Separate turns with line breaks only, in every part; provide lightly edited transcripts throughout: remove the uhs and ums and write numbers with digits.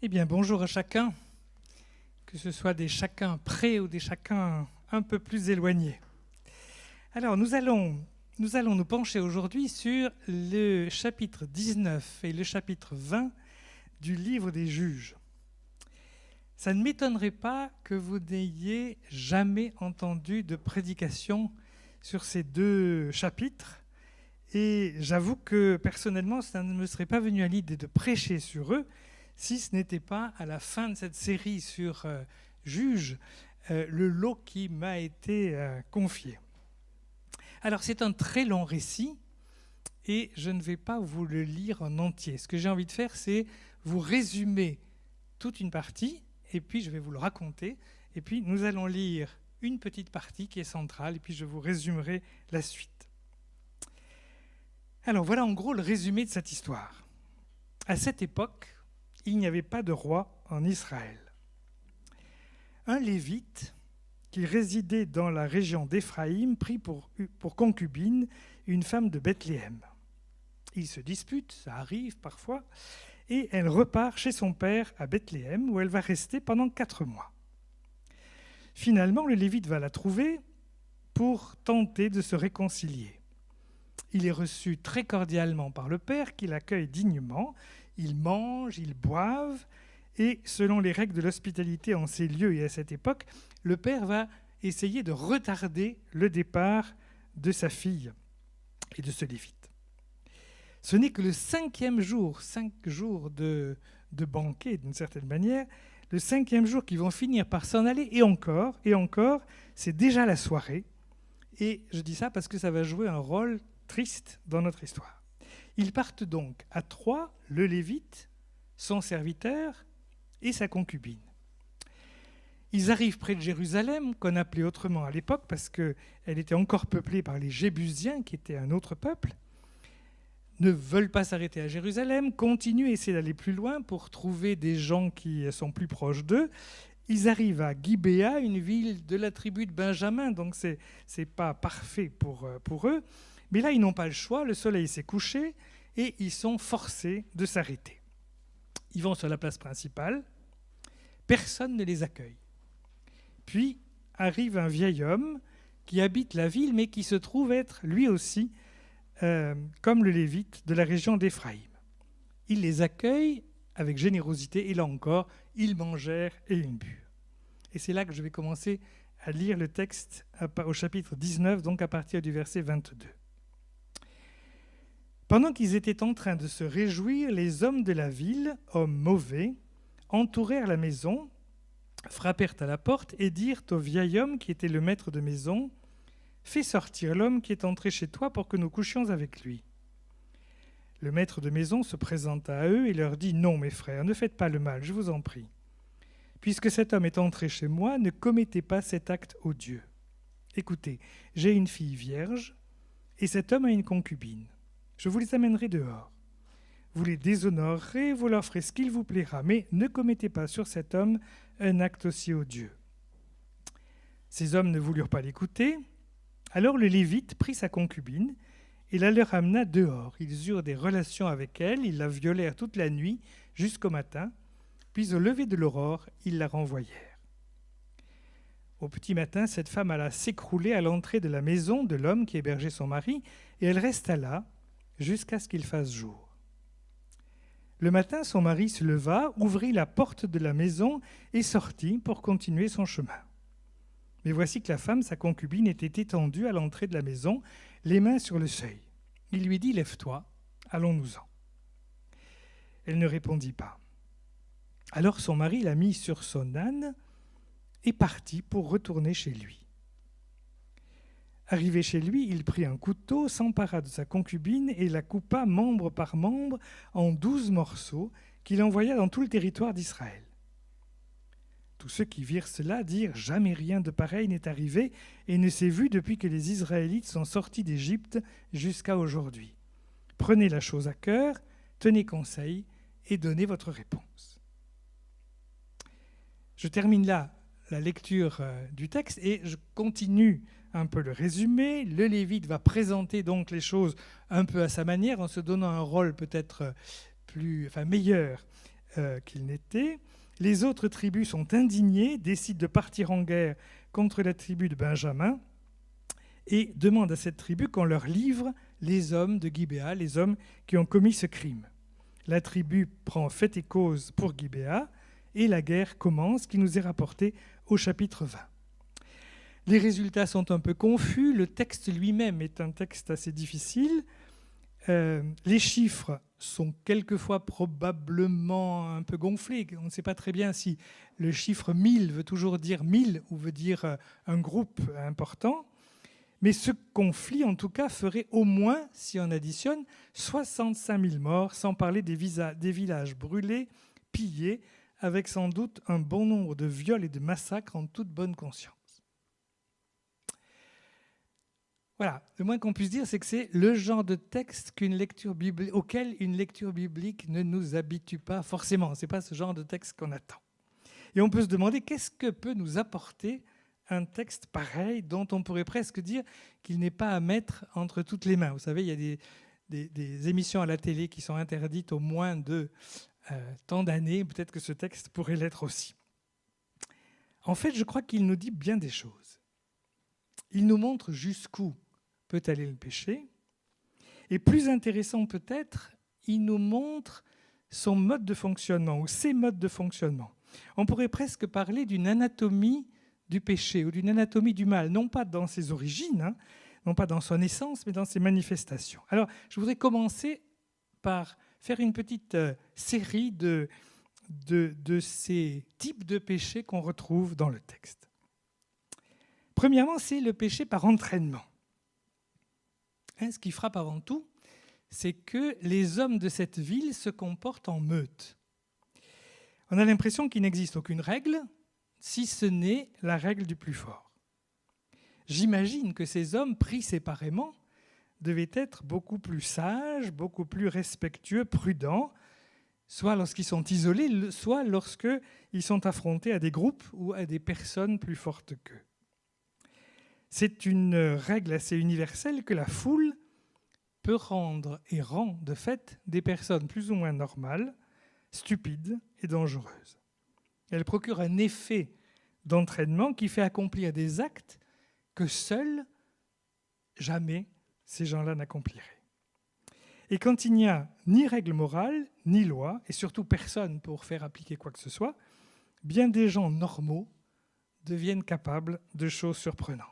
Eh bien, bonjour à chacun, que ce soit des chacun près ou des chacun un peu plus éloignés. Alors, nous allons nous pencher aujourd'hui sur le chapitre 19 et le chapitre 20 du livre des Juges. Ça ne m'étonnerait pas que vous n'ayez jamais entendu de prédication sur ces deux chapitres. Et j'avoue que personnellement, ça ne me serait pas venu à l'idée de prêcher sur eux si ce n'était pas à la fin de cette série sur Juges, le lot qui m'a été confié. Alors c'est un très long récit et je ne vais pas vous le lire en entier. Ce que j'ai envie de faire, c'est vous résumer toute une partie et puis je vais vous le raconter. Et puis nous allons lire une petite partie qui est centrale et puis je vous résumerai la suite. Alors voilà en gros le résumé de cette histoire. À cette époque, il n'y avait pas de roi en Israël. Un Lévite qui résidait dans la région d'Éphraïm prit pour concubine une femme de Bethléem. Ils se disputent, ça arrive parfois, et elle repart chez son père à Bethléem où elle va rester pendant 4 mois. Finalement, le Lévite va la trouver pour tenter de se réconcilier. Il est reçu très cordialement par le père qui l'accueille dignement. Ils mangent, ils boivent, et selon les règles de l'hospitalité en ces lieux et à cette époque, le père va essayer de retarder le départ de sa fille et de ce Lévite. Ce n'est que le 5e jour, 5 jours de banquet d'une certaine manière, le 5e jour qu'ils vont finir par s'en aller, et encore, c'est déjà la soirée. Et je dis ça parce que ça va jouer un rôle triste dans notre histoire. Ils partent donc à 3, le Lévite, son serviteur et sa concubine. Ils arrivent près de Jérusalem, qu'on appelait autrement à l'époque, parce qu'elle était encore peuplée par les Jébusiens, qui étaient un autre peuple, ne veulent pas s'arrêter à Jérusalem, continuent à essayer d'aller plus loin pour trouver des gens qui sont plus proches d'eux. Ils arrivent à Gibéa, une ville de la tribu de Benjamin, donc c'est pas parfait pour eux. Mais là, ils n'ont pas le choix, le soleil s'est couché et ils sont forcés de s'arrêter. Ils vont sur la place principale, personne ne les accueille. Puis arrive un vieil homme qui habite la ville, mais qui se trouve être lui aussi, comme le Lévite, de la région d'Éphraïm. Il les accueille avec générosité, et là encore, ils mangèrent et ils burent. Et c'est là que je vais commencer à lire le texte au chapitre 19, donc à partir du verset 22. Pendant qu'ils étaient en train de se réjouir, les hommes de la ville, hommes mauvais, entourèrent la maison, frappèrent à la porte et dirent au vieil homme qui était le maître de maison : « Fais sortir l'homme qui est entré chez toi pour que nous couchions avec lui. » Le maître de maison se présenta à eux et leur dit : « Non, mes frères, ne faites pas le mal, je vous en prie. Puisque cet homme est entré chez moi, ne commettez pas cet acte odieux. Écoutez, j'ai une fille vierge et cet homme a une concubine. Je vous les amènerai dehors. Vous les déshonorerez, vous leur ferez ce qu'il vous plaira, mais ne commettez pas sur cet homme un acte aussi odieux. » Ces hommes ne voulurent pas l'écouter. Alors le Lévite prit sa concubine et la leur amena dehors. Ils eurent des relations avec elle, ils la violèrent toute la nuit jusqu'au matin, puis au lever de l'aurore, ils la renvoyèrent. Au petit matin, cette femme alla s'écrouler à l'entrée de la maison de l'homme qui hébergeait son mari, et elle resta là jusqu'à ce qu'il fasse jour. Le matin, son mari se leva, ouvrit la porte de la maison et sortit pour continuer son chemin. Mais voici que la femme, sa concubine, était étendue à l'entrée de la maison, les mains sur le seuil. Il lui dit : « Lève-toi, allons-nous-en. » Elle ne répondit pas. Alors son mari la mit sur son âne et partit pour retourner chez lui. Arrivé chez lui, il prit un couteau, s'empara de sa concubine et la coupa membre par membre en 12 morceaux qu'il envoya dans tout le territoire d'Israël. Tous ceux qui virent cela dirent : « Jamais rien de pareil n'est arrivé et ne s'est vu depuis que les Israélites sont sortis d'Égypte jusqu'à aujourd'hui. Prenez la chose à cœur, tenez conseil et donnez votre réponse. » Je termine là la lecture du texte et je continue un peu le résumé. Le Lévite va présenter donc les choses un peu à sa manière, en se donnant un rôle peut-être meilleur qu'ils n'étaient. Les autres tribus sont indignées, décident de partir en guerre contre la tribu de Benjamin et demandent à cette tribu qu'on leur livre les hommes de Gibéa, les hommes qui ont commis ce crime. La tribu prend fait et cause pour Gibéa et la guerre commence, qui nous est rapportée au chapitre 20. Les résultats sont un peu confus, le texte lui-même est un texte assez difficile. Les chiffres sont quelquefois probablement un peu gonflés. On ne sait pas très bien si le chiffre 1000 veut toujours dire 1000 ou veut dire un groupe important. Mais ce conflit, en tout cas, ferait au moins, si on additionne, 65 000 morts, sans parler des villages brûlés, pillés, avec sans doute un bon nombre de viols et de massacres en toute bonne conscience. Voilà, le moins qu'on puisse dire, c'est que c'est le genre de texte auquel une lecture biblique ne nous habitue pas forcément. Ce n'est pas ce genre de texte qu'on attend. Et on peut se demander qu'est-ce que peut nous apporter un texte pareil dont on pourrait presque dire qu'il n'est pas à mettre entre toutes les mains. Vous savez, il y a des émissions à la télé qui sont interdites au moins de tant d'années. Peut-être que ce texte pourrait l'être aussi. En fait, je crois qu'il nous dit bien des choses. Il nous montre jusqu'où peut aller le péché. Et plus intéressant peut-être, il nous montre son mode de fonctionnement ou ses modes de fonctionnement. On pourrait presque parler d'une anatomie du péché ou d'une anatomie du mal, non pas dans ses origines, non pas dans son essence, mais dans ses manifestations. Alors, je voudrais commencer par faire une petite série de ces types de péchés qu'on retrouve dans le texte. Premièrement, c'est le péché par entraînement. Ce qui frappe avant tout, c'est que les hommes de cette ville se comportent en meute. On a l'impression qu'il n'existe aucune règle, si ce n'est la règle du plus fort. J'imagine que ces hommes, pris séparément, devaient être beaucoup plus sages, beaucoup plus respectueux, prudents, soit lorsqu'ils sont isolés, soit lorsqu'ils sont affrontés à des groupes ou à des personnes plus fortes qu'eux. C'est une règle assez universelle que la foule peut rendre et rend de fait des personnes plus ou moins normales, stupides et dangereuses. Elle procure un effet d'entraînement qui fait accomplir des actes que seuls, jamais, ces gens-là n'accompliraient. Et quand il n'y a ni règle morale, ni loi, et surtout personne pour faire appliquer quoi que ce soit, bien des gens normaux deviennent capables de choses surprenantes.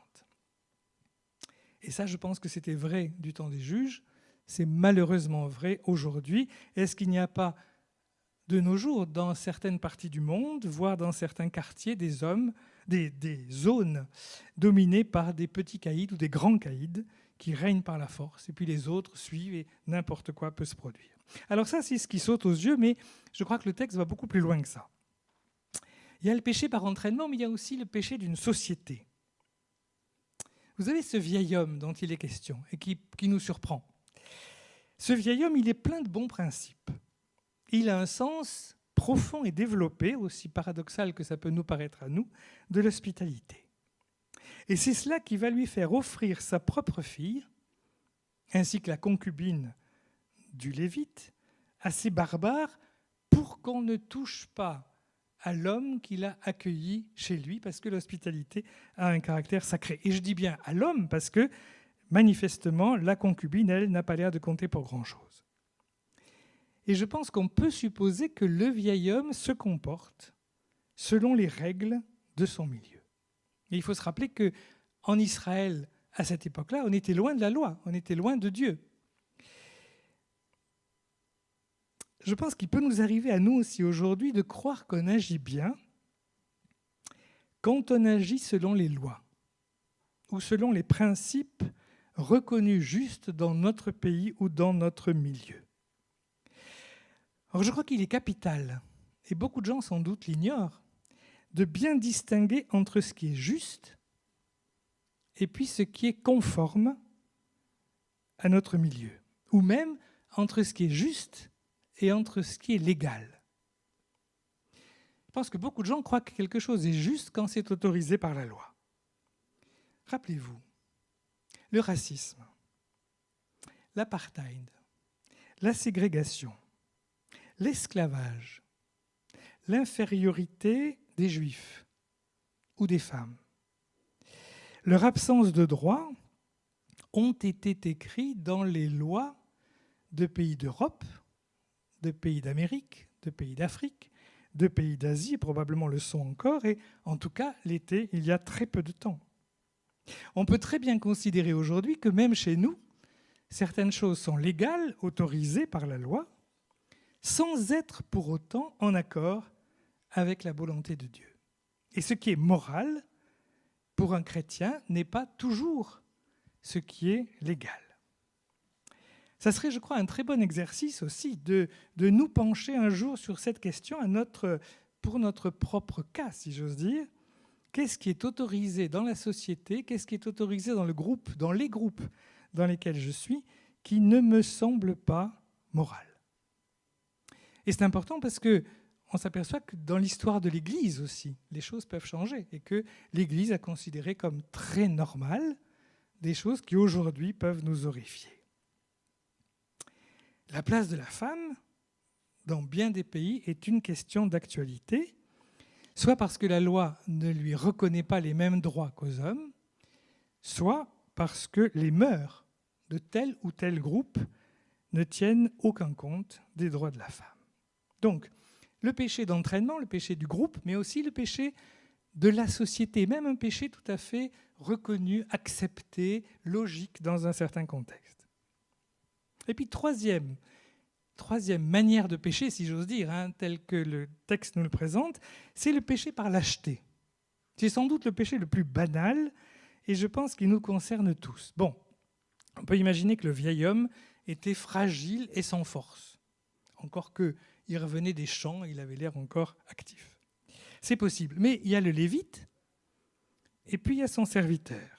Et ça, je pense que c'était vrai du temps des juges, c'est malheureusement vrai aujourd'hui. Est-ce qu'il n'y a pas de nos jours, dans certaines parties du monde, voire dans certains quartiers, des zones dominées par des petits caïds ou des grands caïds qui règnent par la force, et puis les autres suivent et n'importe quoi peut se produire. Alors ça, c'est ce qui saute aux yeux, mais je crois que le texte va beaucoup plus loin que ça. Il y a le péché par entraînement, mais il y a aussi le péché d'une société. Vous avez ce vieil homme dont il est question et qui nous surprend. Ce vieil homme, il est plein de bons principes. Il a un sens profond et développé, aussi paradoxal que ça peut nous paraître à nous, de l'hospitalité. Et c'est cela qui va lui faire offrir sa propre fille, ainsi que la concubine du Lévite, à ces barbares pour qu'on ne touche pas à l'homme qu'il a accueilli chez lui, parce que l'hospitalité a un caractère sacré. Et je dis bien à l'homme, parce que manifestement, la concubine, elle, n'a pas l'air de compter pour grand-chose. Et je pense qu'on peut supposer que le vieil homme se comporte selon les règles de son milieu. Et il faut se rappeler qu'en Israël, à cette époque-là, on était loin de la loi, on était loin de Dieu. Je pense qu'il peut nous arriver à nous aussi aujourd'hui de croire qu'on agit bien quand on agit selon les lois ou selon les principes reconnus justes dans notre pays ou dans notre milieu. Alors je crois qu'il est capital, et beaucoup de gens sans doute l'ignorent, de bien distinguer entre ce qui est juste et puis ce qui est conforme à notre milieu, ou même entre ce qui est juste et entre ce qui est légal. Je pense que beaucoup de gens croient que quelque chose est juste quand c'est autorisé par la loi. Rappelez-vous, le racisme, l'apartheid, la ségrégation, l'esclavage, l'infériorité des Juifs ou des femmes. Leur absence de droits ont été écrits dans les lois de pays d'Europe, de pays d'Amérique, de pays d'Afrique, de pays d'Asie, probablement le sont encore, et en tout cas l'été, il y a très peu de temps. On peut très bien considérer aujourd'hui que même chez nous, certaines choses sont légales, autorisées par la loi, sans être pour autant en accord avec la volonté de Dieu. Et ce qui est moral, pour un chrétien, n'est pas toujours ce qui est légal. Ça serait, je crois, un très bon exercice aussi de nous pencher un jour sur cette question pour notre propre cas, si j'ose dire. Qu'est-ce qui est autorisé dans la société? Qu'est-ce qui est autorisé dans les groupes dans lesquels je suis, qui ne me semble pas moral? Et c'est important parce qu'on s'aperçoit que dans l'histoire de l'Église aussi, les choses peuvent changer et que l'Église a considéré comme très normales des choses qui aujourd'hui peuvent nous horrifier. La place de la femme, dans bien des pays, est une question d'actualité, soit parce que la loi ne lui reconnaît pas les mêmes droits qu'aux hommes, soit parce que les mœurs de tel ou tel groupe ne tiennent aucun compte des droits de la femme. Donc, le péché d'entraînement, le péché du groupe, mais aussi le péché de la société, même un péché tout à fait reconnu, accepté, logique dans un certain contexte. Et puis troisième manière de pécher, si j'ose dire, tel que le texte nous le présente, c'est le péché par lâcheté. C'est sans doute le péché le plus banal et je pense qu'il nous concerne tous. Bon, on peut imaginer que le vieil homme était fragile et sans force. Encore qu'il revenait des champs, il avait l'air encore actif. C'est possible. Mais il y a le Lévite et puis il y a son serviteur.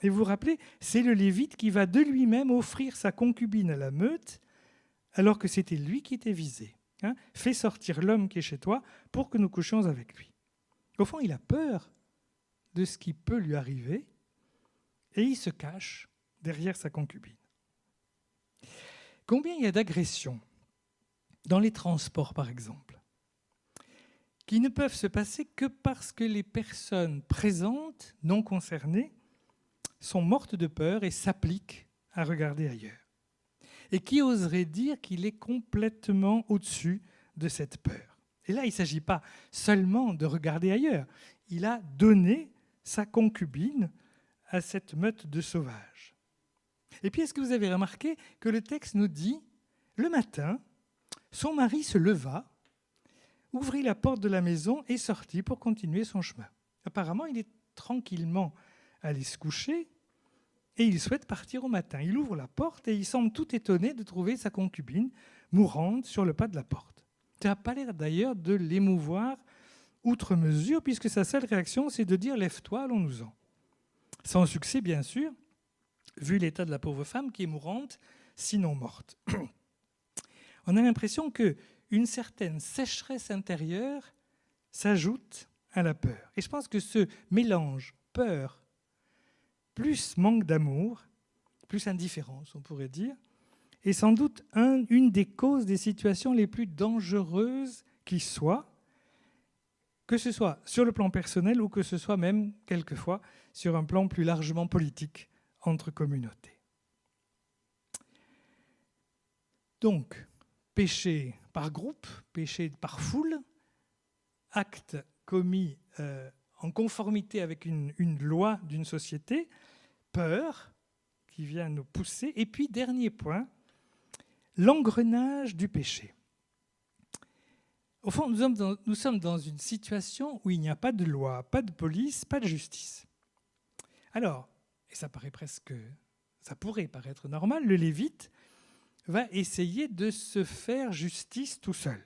Et vous vous rappelez, c'est le Lévite qui va de lui-même offrir sa concubine à la meute, alors que c'était lui qui était visé. Fais sortir l'homme qui est chez toi pour que nous couchions avec lui. Au fond, il a peur de ce qui peut lui arriver et il se cache derrière sa concubine. Combien il y a d'agressions dans les transports, par exemple, qui ne peuvent se passer que parce que les personnes présentes, non concernées, sont mortes de peur et s'appliquent à regarder ailleurs. Et qui oserait dire qu'il est complètement au-dessus de cette peur? Et là, il ne s'agit pas seulement de regarder ailleurs. Il a donné sa concubine à cette meute de sauvages. Et puis, est-ce que vous avez remarqué que le texte nous dit, le matin, son mari se leva, ouvrit la porte de la maison et sortit pour continuer son chemin. Apparemment, il est tranquillement allé se coucher et il souhaite partir au matin. Il ouvre la porte et il semble tout étonné de trouver sa concubine mourante sur le pas de la porte. Ça n'a pas l'air d'ailleurs de l'émouvoir outre mesure, puisque sa seule réaction, c'est de dire « lève-toi, allons-nous-en ». Sans succès, bien sûr, vu l'état de la pauvre femme qui est mourante, sinon morte. On a l'impression qu'une certaine sécheresse intérieure s'ajoute à la peur. Et je pense que ce mélange peur plus manque d'amour, plus indifférence, on pourrait dire, est sans doute une des causes des situations les plus dangereuses qui soient, que ce soit sur le plan personnel ou que ce soit même, quelquefois, sur un plan plus largement politique entre communautés. Donc, péché par groupe, péché par foule, acte commis en conformité avec une loi d'une société, peur qui vient nous pousser, et puis dernier point, l'engrenage du péché. Au fond, nous sommes dans une situation où il n'y a pas de loi, pas de police, pas de justice. Alors, et ça pourrait paraître normal, le Lévite va essayer de se faire justice tout seul.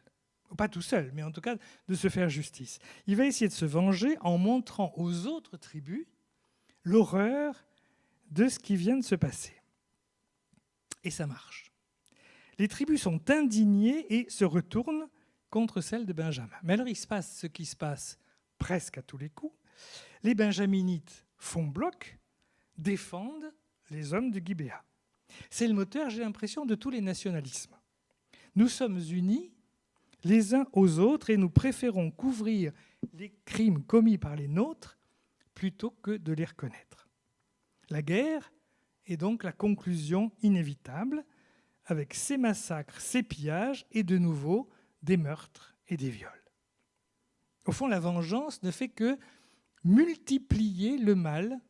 Pas tout seul, mais en tout cas de se faire justice. Il va essayer de se venger en montrant aux autres tribus l'horreur de ce qui vient de se passer. Et ça marche. Les tribus sont indignées et se retournent contre celles de Benjamin. Mais alors il se passe ce qui se passe presque à tous les coups. Les Benjaminites font bloc, défendent les hommes de Gibéa. C'est le moteur, j'ai l'impression, de tous les nationalismes. Nous sommes unis, les uns aux autres et nous préférons couvrir les crimes commis par les nôtres plutôt que de les reconnaître. La guerre est donc la conclusion inévitable avec ces massacres, ces pillages et de nouveau des meurtres et des viols. Au fond, la vengeance ne fait que multiplier le mal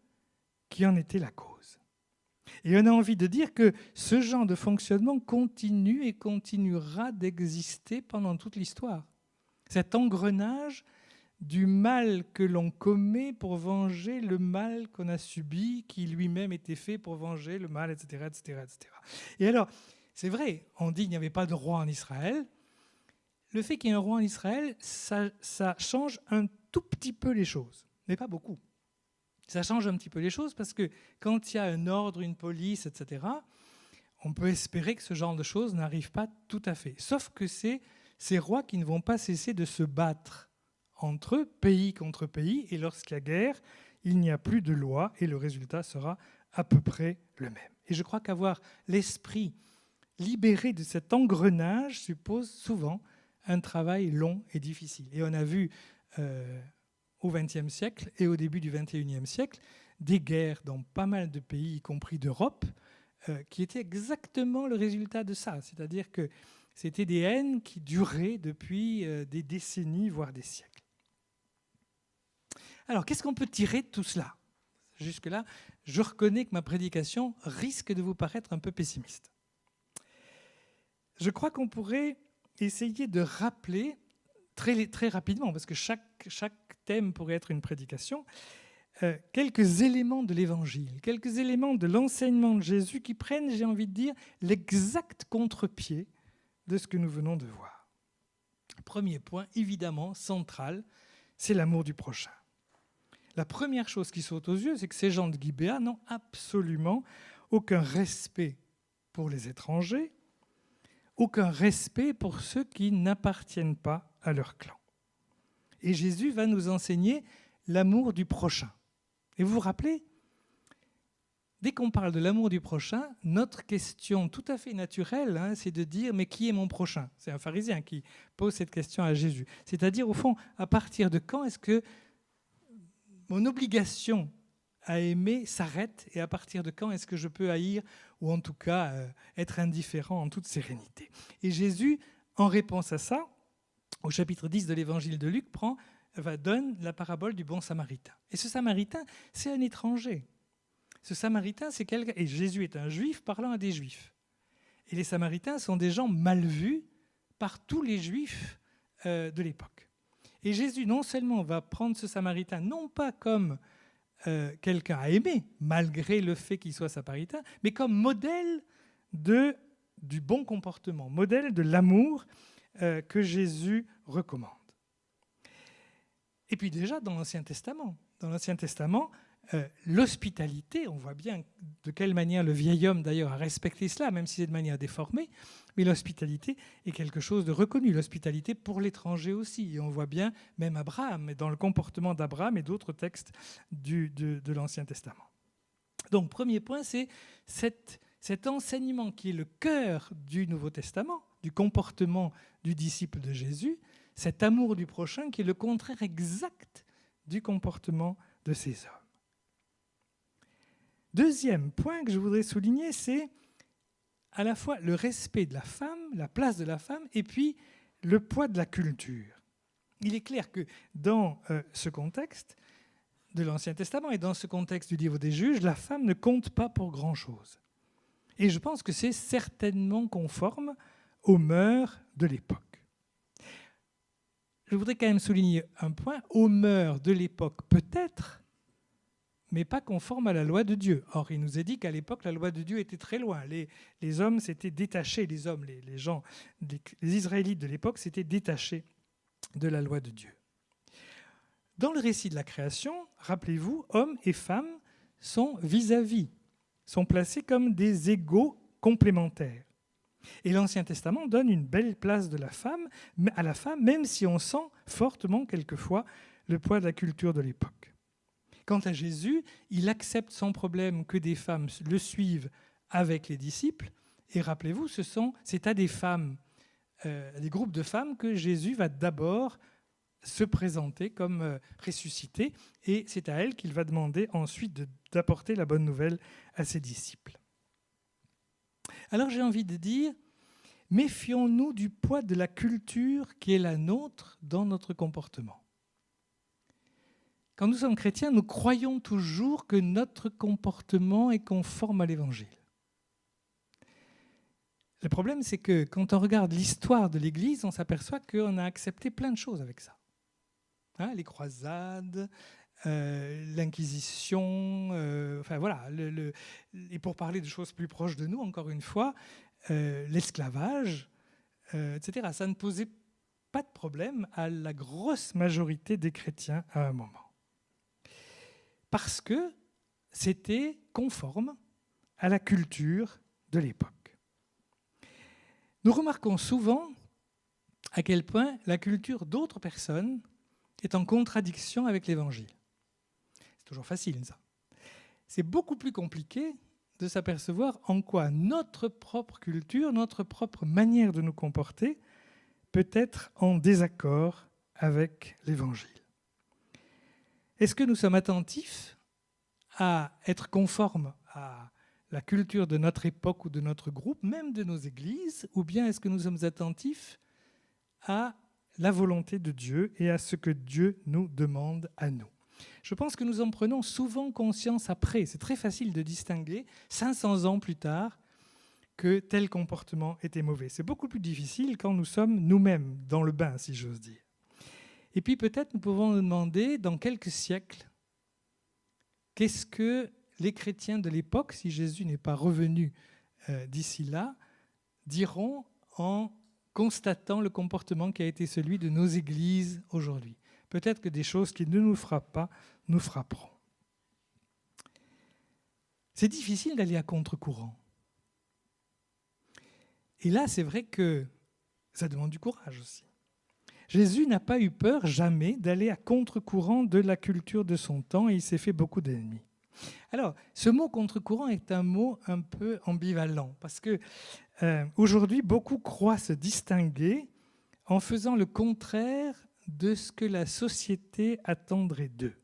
qui en était la cause. Et on a envie de dire que ce genre de fonctionnement continue et continuera d'exister pendant toute l'histoire. Cet engrenage du mal que l'on commet pour venger le mal qu'on a subi, qui lui-même était fait pour venger le mal, etc., etc., etc. Et alors, c'est vrai, on dit qu'il n'y avait pas de roi en Israël. Le fait qu'il y ait un roi en Israël, ça change un tout petit peu les choses, mais pas beaucoup. Ça change un petit peu les choses parce que quand il y a un ordre, une police, etc., on peut espérer que ce genre de choses n'arrive pas tout à fait. Sauf que c'est ces rois qui ne vont pas cesser de se battre entre eux, pays contre pays, et lorsqu'il y a guerre, il n'y a plus de loi et le résultat sera à peu près le même. Et je crois qu'avoir l'esprit libéré de cet engrenage suppose souvent un travail long et difficile. Et on a vu au XXe siècle et au début du XXIe siècle des guerres dans pas mal de pays, y compris d'Europe, qui étaient exactement le résultat de ça. C'est-à-dire que c'était des haines qui duraient depuis des décennies, voire des siècles. Alors, qu'est-ce qu'on peut tirer de tout cela ? Jusque-là, je reconnais que ma prédication risque de vous paraître un peu pessimiste. Je crois qu'on pourrait essayer de rappeler très, très rapidement, parce que chaque thème pourrait être une prédication, quelques éléments de l'Évangile, quelques éléments de l'enseignement de Jésus qui prennent, j'ai envie de dire, l'exact contre-pied de ce que nous venons de voir. Premier point, évidemment, central, c'est l'amour du prochain. La première chose qui saute aux yeux, c'est que ces gens de Gibéa n'ont absolument aucun respect pour les étrangers, aucun respect pour ceux qui n'appartiennent pas à leur clan. Et Jésus va nous enseigner l'amour du prochain. Et vous vous rappelez, dès qu'on parle de l'amour du prochain, notre question tout à fait naturelle, c'est de dire « mais qui est mon prochain ?» C'est un pharisien qui pose cette question à Jésus. C'est-à-dire, au fond, à partir de quand est-ce que mon obligation à aimer s'arrête et à partir de quand est-ce que je peux haïr ou en tout cas être indifférent en toute sérénité. Et Jésus, en réponse à ça, au chapitre 10 de l'évangile de Luc, donne la parabole du bon samaritain. Et ce samaritain, c'est un étranger. Ce samaritain, c'est quelqu'un... Et Jésus est un juif parlant à des juifs. Et les samaritains sont des gens mal vus par tous les juifs de l'époque. Et Jésus, non seulement va prendre ce samaritain, non pas comme quelqu'un à aimer, malgré le fait qu'il soit samaritain, mais comme modèle du bon comportement, modèle de l'amour que Jésus recommande. Et puis déjà, dans l'Ancien Testament, l'hospitalité, on voit bien de quelle manière le vieil homme d'ailleurs a respecté cela, même si c'est de manière déformée, mais l'hospitalité est quelque chose de reconnu, l'hospitalité pour l'étranger aussi. Et on voit bien même Abraham, dans le comportement d'Abraham et d'autres textes de l'Ancien Testament. Donc premier point, c'est cet enseignement qui est le cœur du Nouveau Testament, du comportement du disciple de Jésus, cet amour du prochain qui est le contraire exact du comportement de ces hommes. Deuxième point que je voudrais souligner, c'est à la fois le respect de la femme, la place de la femme, et puis le poids de la culture. Il est clair que dans ce contexte de l'Ancien Testament et dans ce contexte du livre des Juges, la femme ne compte pas pour grand-chose. Et je pense que c'est certainement conforme aux mœurs de l'époque. Je voudrais quand même souligner un point, aux mœurs de l'époque peut-être, mais pas conforme à la loi de Dieu. Or, il nous est dit qu'à l'époque, la loi de Dieu était très loin. Les hommes s'étaient détachés, les gens, les Israélites de l'époque s'étaient détachés de la loi de Dieu. Dans le récit de la création, rappelez-vous, hommes et femmes sont vis-à-vis, sont placés comme des égaux complémentaires. Et l'Ancien Testament donne une belle place à la femme, même si on sent fortement quelquefois le poids de la culture de l'époque. Quant à Jésus, il accepte sans problème que des femmes le suivent avec les disciples. Et rappelez-vous, c'est à des femmes des groupes de femmes que Jésus va d'abord se présenter comme ressuscité, et c'est à elles qu'il va demander ensuite d'apporter la bonne nouvelle à ses disciples. Alors j'ai envie de dire, méfions-nous du poids de la culture qui est la nôtre dans notre comportement. Quand nous sommes chrétiens, nous croyons toujours que notre comportement est conforme à l'Évangile. Le problème, c'est que quand on regarde l'histoire de l'Église, on s'aperçoit qu'on a accepté plein de choses avec ça. Les croisades, l'Inquisition, enfin voilà. Et pour parler de choses plus proches de nous, encore une fois, l'esclavage, etc. Ça ne posait pas de problème à la grosse majorité des chrétiens à un moment. Parce que c'était conforme à la culture de l'époque. Nous remarquons souvent à quel point la culture d'autres personnes est en contradiction avec l'Évangile. C'est toujours facile, ça. C'est beaucoup plus compliqué de s'apercevoir en quoi notre propre culture, notre propre manière de nous comporter peut être en désaccord avec l'Évangile. Est-ce que nous sommes attentifs à être conformes à la culture de notre époque ou de notre groupe, même de nos églises, ou bien est-ce que nous sommes attentifs à la volonté de Dieu et à ce que Dieu nous demande à nous? Je pense que nous en prenons souvent conscience après. C'est très facile de distinguer, 500 ans plus tard, que tel comportement était mauvais. C'est beaucoup plus difficile quand nous sommes nous-mêmes dans le bain, si j'ose dire. Et puis peut-être nous pouvons nous demander, dans quelques siècles, qu'est-ce que les chrétiens de l'époque, si Jésus n'est pas revenu d'ici là, diront en constatant le comportement qui a été celui de nos églises aujourd'hui. Peut-être que des choses qui ne nous frappent pas nous frapperont. C'est difficile d'aller à contre-courant. Et là, c'est vrai que ça demande du courage aussi. Jésus n'a pas eu peur jamais d'aller à contre-courant de la culture de son temps et il s'est fait beaucoup d'ennemis. Alors, ce mot contre-courant est un mot un peu ambivalent parce que aujourd'hui, beaucoup croient se distinguer en faisant le contraire de ce que la société attendrait d'eux.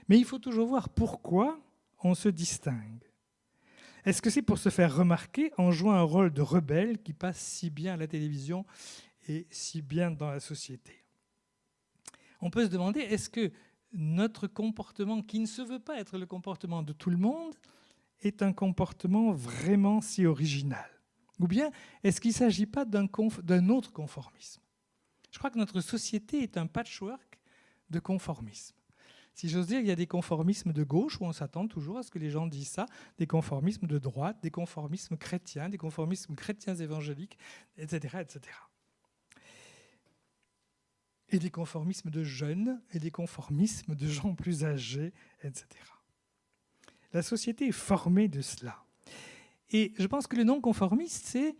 Mais il faut toujours voir pourquoi on se distingue. Est-ce que c'est pour se faire remarquer en jouant un rôle de rebelle qui passe si bien à la télévision et si bien dans la société? On peut se demander, est-ce que notre comportement, qui ne se veut pas être le comportement de tout le monde, est un comportement vraiment si original? Ou bien, est-ce qu'il ne s'agit pas d'un autre conformisme? Je crois que notre société est un patchwork de conformisme. Si j'ose dire, il y a des conformismes de gauche où on s'attend toujours à ce que les gens disent ça, des conformismes de droite, des conformismes chrétiens, des conformismes chrétiens évangéliques, etc., etc. Et des conformismes de jeunes et des conformismes de gens plus âgés, etc. La société est formée de cela. Et je pense que le non-conformiste, c'est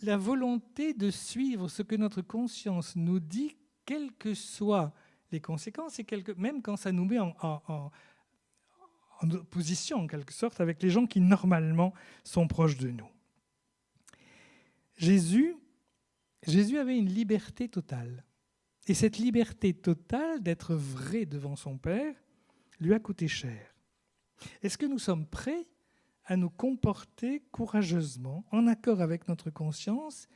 la volonté de suivre ce que notre conscience nous dit, quelles que soient les conséquences, et même quand ça nous met en opposition, en quelque sorte, avec les gens qui, normalement, sont proches de nous. Jésus avait une liberté totale. Et cette liberté totale d'être vrai devant son Père lui a coûté cher. Est-ce que nous sommes prêts à nous comporter courageusement, en accord avec notre conscience,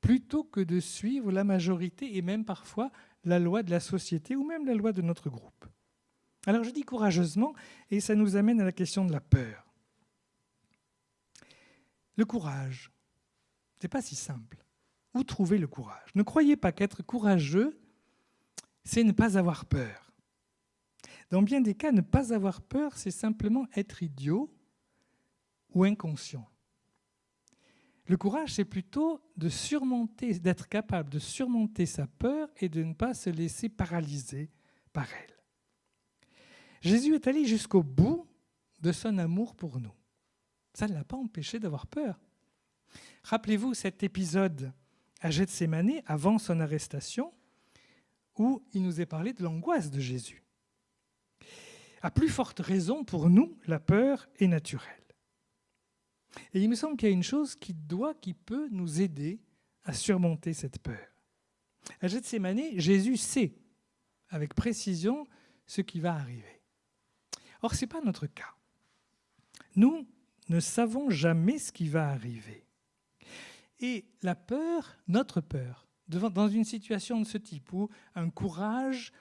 plutôt que de suivre la majorité et même parfois la loi de la société ou même la loi de notre groupe? Alors je dis courageusement, et ça nous amène à la question de la peur. Le courage, ce n'est pas si simple. Où trouver le courage? Ne croyez pas qu'être courageux, c'est ne pas avoir peur. Dans bien des cas, ne pas avoir peur, c'est simplement être idiot ou inconscient. Le courage, c'est plutôt d'être capable de surmonter sa peur et de ne pas se laisser paralyser par elle. Jésus est allé jusqu'au bout de son amour pour nous. Ça ne l'a pas empêché d'avoir peur. Rappelez-vous cet épisode à Gethsémani, avant son arrestation, où il nous est parlé de l'angoisse de Jésus. À plus forte raison, pour nous, la peur est naturelle. Et il me semble qu'il y a une chose qui peut nous aider à surmonter cette peur. À Gethsémane, Jésus sait avec précision ce qui va arriver. Or, ce n'est pas notre cas. Nous ne savons jamais ce qui va arriver. Et la peur, notre peur, dans une situation de ce type où un courage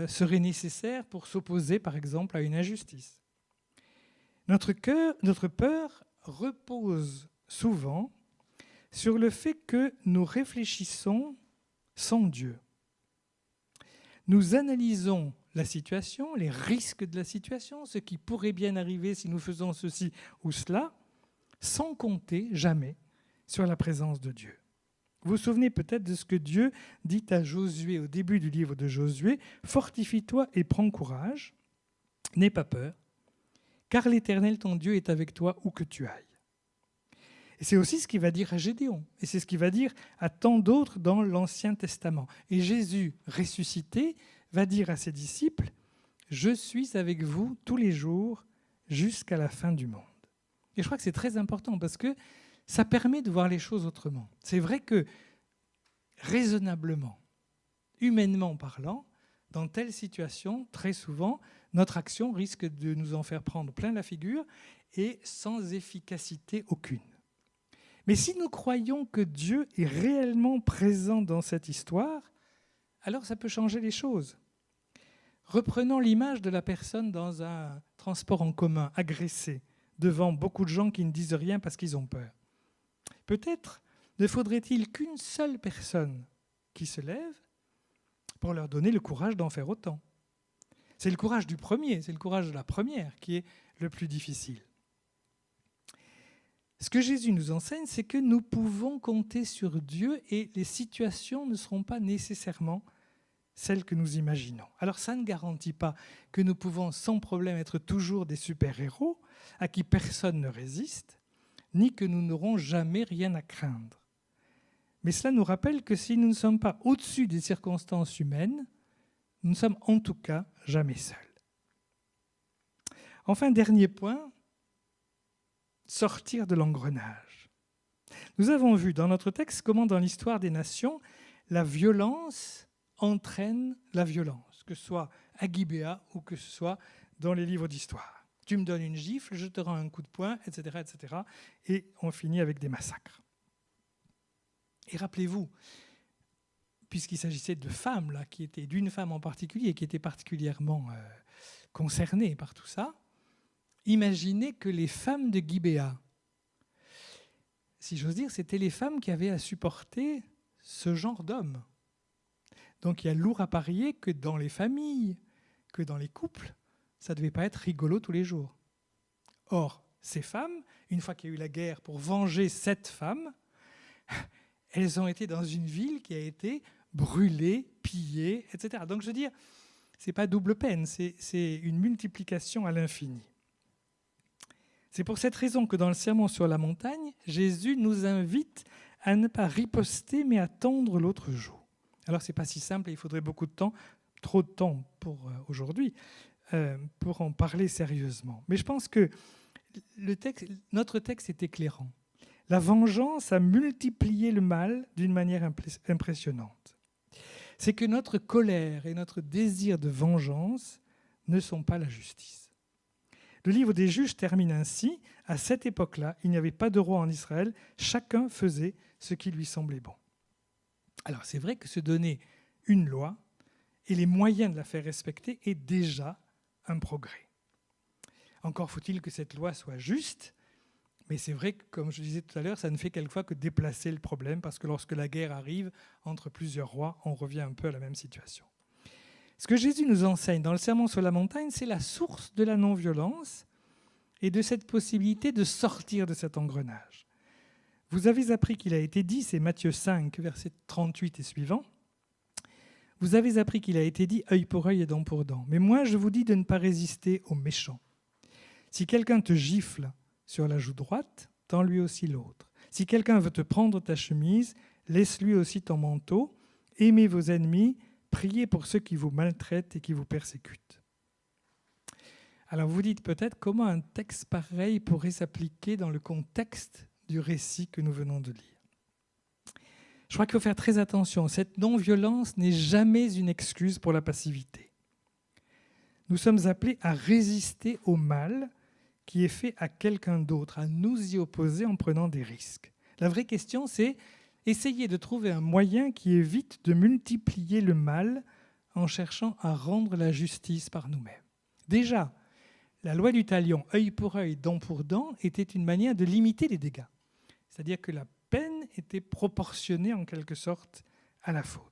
serait nécessaire pour s'opposer, par exemple, à une injustice. Notre peur repose souvent sur le fait que nous réfléchissons sans Dieu. Nous analysons la situation, les risques de la situation, ce qui pourrait bien arriver si nous faisons ceci ou cela, sans compter jamais sur la présence de Dieu. Vous vous souvenez peut-être de ce que Dieu dit à Josué au début du livre de Josué, « Fortifie-toi et prends courage, n'aie pas peur, car l'Éternel ton Dieu est avec toi où que tu ailles. » Et c'est aussi ce qu'il va dire à Gédéon, et c'est ce qu'il va dire à tant d'autres dans l'Ancien Testament. Et Jésus, ressuscité, va dire à ses disciples, « Je suis avec vous tous les jours jusqu'à la fin du monde. » Et je crois que c'est très important parce que ça permet de voir les choses autrement. C'est vrai que, raisonnablement, humainement parlant, dans telle situation, très souvent, notre action risque de nous en faire prendre plein la figure et sans efficacité aucune. Mais si nous croyons que Dieu est réellement présent dans cette histoire, alors ça peut changer les choses. Reprenons l'image de la personne dans un transport en commun, agressée, devant beaucoup de gens qui ne disent rien parce qu'ils ont peur. Peut-être ne faudrait-il qu'une seule personne qui se lève pour leur donner le courage d'en faire autant. C'est le courage du premier, c'est le courage de la première qui est le plus difficile. Ce que Jésus nous enseigne, c'est que nous pouvons compter sur Dieu et les situations ne seront pas nécessairement celles que nous imaginons. Alors ça ne garantit pas que nous pouvons sans problème être toujours des super-héros à qui personne ne résiste, ni que nous n'aurons jamais rien à craindre. Mais cela nous rappelle que si nous ne sommes pas au-dessus des circonstances humaines, nous ne sommes en tout cas jamais seuls. Enfin, dernier point, sortir de l'engrenage. Nous avons vu dans notre texte comment dans l'histoire des nations, la violence entraîne la violence, que ce soit à Gibéa ou que ce soit dans les livres d'histoire. Tu me donnes une gifle, je te rends un coup de poing, etc., etc. Et on finit avec des massacres. Et rappelez-vous, puisqu'il s'agissait de femmes, là, qui étaient d'une femme en particulier, qui était particulièrement concernée par tout ça, imaginez que les femmes de Gibéa, si j'ose dire, c'était les femmes qui avaient à supporter ce genre d'hommes. Donc il y a lourd à parier que dans les familles, que dans les couples, ça ne devait pas être rigolo tous les jours. Or, ces femmes, une fois qu'il y a eu la guerre pour venger cette femme, elles ont été dans une ville qui a été brûlée, pillée, etc. Donc je veux dire, ce n'est pas double peine, c'est une multiplication à l'infini. C'est pour cette raison que dans le Sermon sur la montagne, Jésus nous invite à ne pas riposter, mais à tendre l'autre joue. Alors ce n'est pas si simple et il faudrait beaucoup de temps, trop de temps pour aujourd'hui, pour en parler sérieusement. Mais je pense que notre texte est éclairant. La vengeance a multiplié le mal d'une manière impressionnante. C'est que notre colère et notre désir de vengeance ne sont pas la justice. Le livre des Juges termine ainsi. À cette époque-là, il n'y avait pas de roi en Israël. Chacun faisait ce qui lui semblait bon. Alors c'est vrai que se donner une loi et les moyens de la faire respecter est déjà un progrès. Encore faut-il que cette loi soit juste, mais c'est vrai que, comme je disais tout à l'heure, ça ne fait quelquefois que déplacer le problème, parce que lorsque la guerre arrive entre plusieurs rois, on revient un peu à la même situation. Ce que Jésus nous enseigne dans le Sermon sur la montagne, c'est la source de la non-violence et de cette possibilité de sortir de cet engrenage. Vous avez appris qu'il a été dit, c'est Matthieu 5, versets 38 et suivants, vous avez appris qu'il a été dit œil pour œil et dent pour dent. Mais moi, je vous dis de ne pas résister aux méchants. Si quelqu'un te gifle sur la joue droite, tends-lui aussi l'autre. Si quelqu'un veut te prendre ta chemise, laisse-lui aussi ton manteau. Aimez vos ennemis, priez pour ceux qui vous maltraitent et qui vous persécutent. Alors vous dites peut-être comment un texte pareil pourrait s'appliquer dans le contexte du récit que nous venons de lire. Je crois qu'il faut faire très attention. Cette non-violence n'est jamais une excuse pour la passivité. Nous sommes appelés à résister au mal qui est fait à quelqu'un d'autre, à nous y opposer en prenant des risques. La vraie question, c'est essayer de trouver un moyen qui évite de multiplier le mal en cherchant à rendre la justice par nous-mêmes. Déjà, la loi du talion, œil pour œil, dent pour dent, était une manière de limiter les dégâts. C'est-à-dire que la peine était proportionnée en quelque sorte à la faute.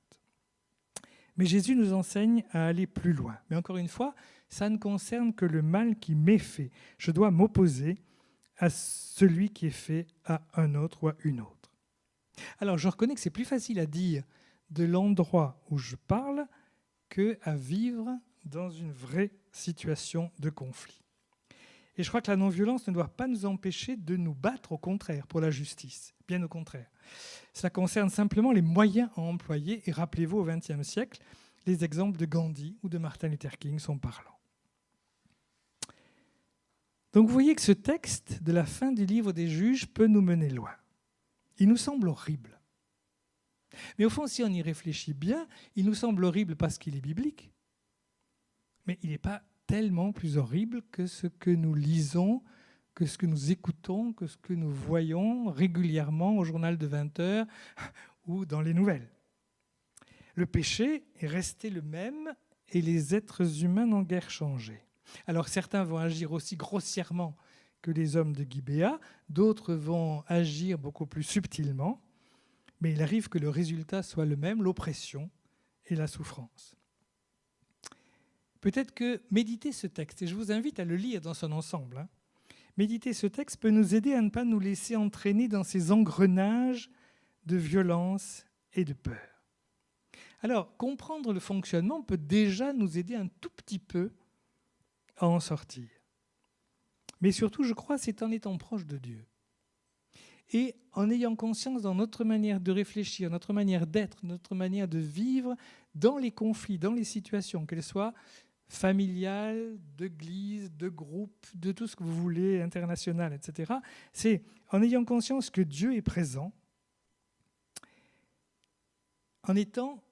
Mais Jésus nous enseigne à aller plus loin. Mais encore une fois, ça ne concerne que le mal qui m'est fait. Je dois m'opposer à celui qui est fait à un autre ou à une autre. Alors, je reconnais que c'est plus facile à dire de l'endroit où je parle qu'à vivre dans une vraie situation de conflit. Et je crois que la non-violence ne doit pas nous empêcher de nous battre, au contraire, pour la justice. Bien au contraire. Cela concerne simplement les moyens à employer. Et rappelez-vous, au XXe siècle, les exemples de Gandhi ou de Martin Luther King sont parlants. Donc vous voyez que ce texte de la fin du livre des Juges peut nous mener loin. Il nous semble horrible. Mais au fond, si on y réfléchit bien, il nous semble horrible parce qu'il est biblique. Mais il n'est pas tellement plus horrible que ce que nous lisons, que ce que nous écoutons, que ce que nous voyons régulièrement au journal de 20 heures ou dans les nouvelles. Le péché est resté le même et les êtres humains n'ont guère changé. Alors certains vont agir aussi grossièrement que les hommes de Gibéa, d'autres vont agir beaucoup plus subtilement, mais il arrive que le résultat soit le même, l'oppression et la souffrance. Peut-être que méditer ce texte, et je vous invite à le lire dans son ensemble, méditer ce texte peut nous aider à ne pas nous laisser entraîner dans ces engrenages de violence et de peur. Alors, comprendre le fonctionnement peut déjà nous aider un tout petit peu à en sortir. Mais surtout, je crois, c'est en étant proche de Dieu. Et en ayant conscience dans notre manière de réfléchir, notre manière d'être, notre manière de vivre, dans les conflits, dans les situations, qu'elles soient familiales, d'église, de groupe, de tout ce que vous voulez, international, etc. C'est en ayant conscience que Dieu est présent, en étant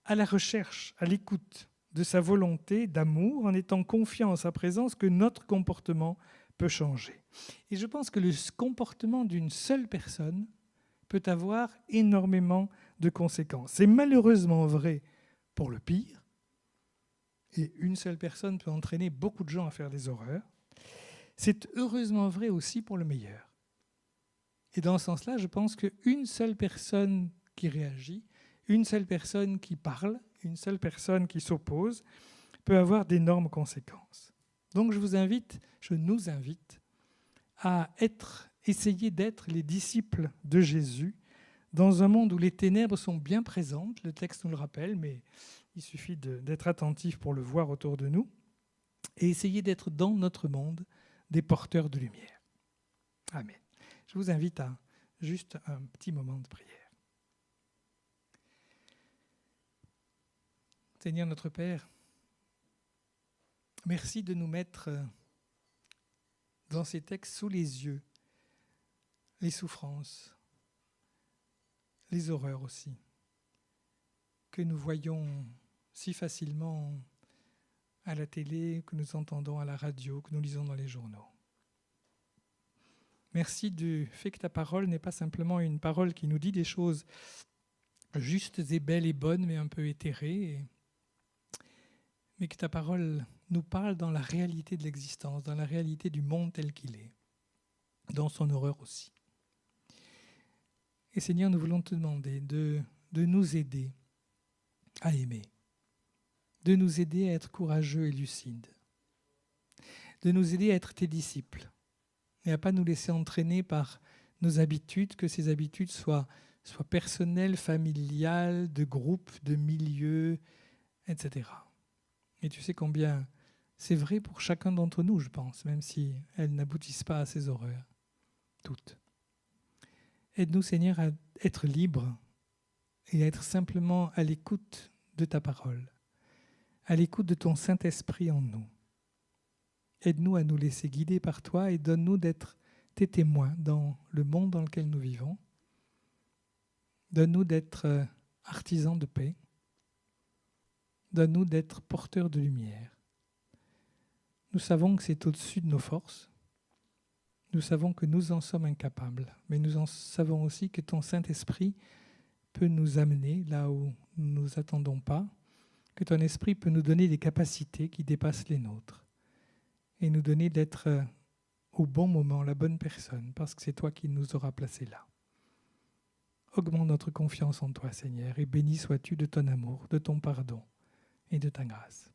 à la recherche, à l'écoute de sa volonté d'amour, en étant confiant en sa présence, que notre comportement peut changer. Et je pense que le comportement d'une seule personne peut avoir énormément de conséquences. C'est malheureusement vrai pour le pire, et une seule personne peut entraîner beaucoup de gens à faire des horreurs. C'est heureusement vrai aussi pour le meilleur. Et dans ce sens-là, je pense qu'une seule personne qui réagit, une seule personne qui parle, une seule personne qui s'oppose, peut avoir d'énormes conséquences. Donc je nous invite à essayer d'être les disciples de Jésus dans un monde où les ténèbres sont bien présentes, le texte nous le rappelle, mais il suffit d'être attentif pour le voir autour de nous, et essayer d'être dans notre monde des porteurs de lumière. Amen. Je vous invite à juste un petit moment de prière. Seigneur notre Père, merci de nous mettre dans ces textes sous les yeux les souffrances, les horreurs aussi, que nous voyons si facilement à la télé, que nous entendons à la radio, que nous lisons dans les journaux. Merci du fait que ta parole n'est pas simplement une parole qui nous dit des choses justes et belles et bonnes, mais un peu éthérées, mais que ta parole nous parle dans la réalité de l'existence, dans la réalité du monde tel qu'il est, dans son horreur aussi. Et Seigneur, nous voulons te demander de nous aider à aimer, de nous aider à être courageux et lucides, de nous aider à être tes disciples et à ne pas nous laisser entraîner par nos habitudes, que ces habitudes soient personnelles, familiales, de groupe, de milieu, etc. Et tu sais combien c'est vrai pour chacun d'entre nous, je pense, même si elles n'aboutissent pas à ces horreurs, toutes. Aide-nous, Seigneur, à être libres et à être simplement à l'écoute de ta parole, à l'écoute de ton Saint-Esprit en nous. Aide-nous à nous laisser guider par toi et donne-nous d'être tes témoins dans le monde dans lequel nous vivons. Donne-nous d'être artisans de paix. Donne-nous d'être porteurs de lumière. Nous savons que c'est au-dessus de nos forces. Nous savons que nous en sommes incapables, mais nous en savons aussi que ton Saint-Esprit peut nous amener là où nous ne nous attendons pas, que ton Esprit peut nous donner des capacités qui dépassent les nôtres et nous donner d'être au bon moment la bonne personne, parce que c'est toi qui nous auras placés là. Augmente notre confiance en toi, Seigneur, et béni sois-tu de ton amour, de ton pardon et de ta grâce.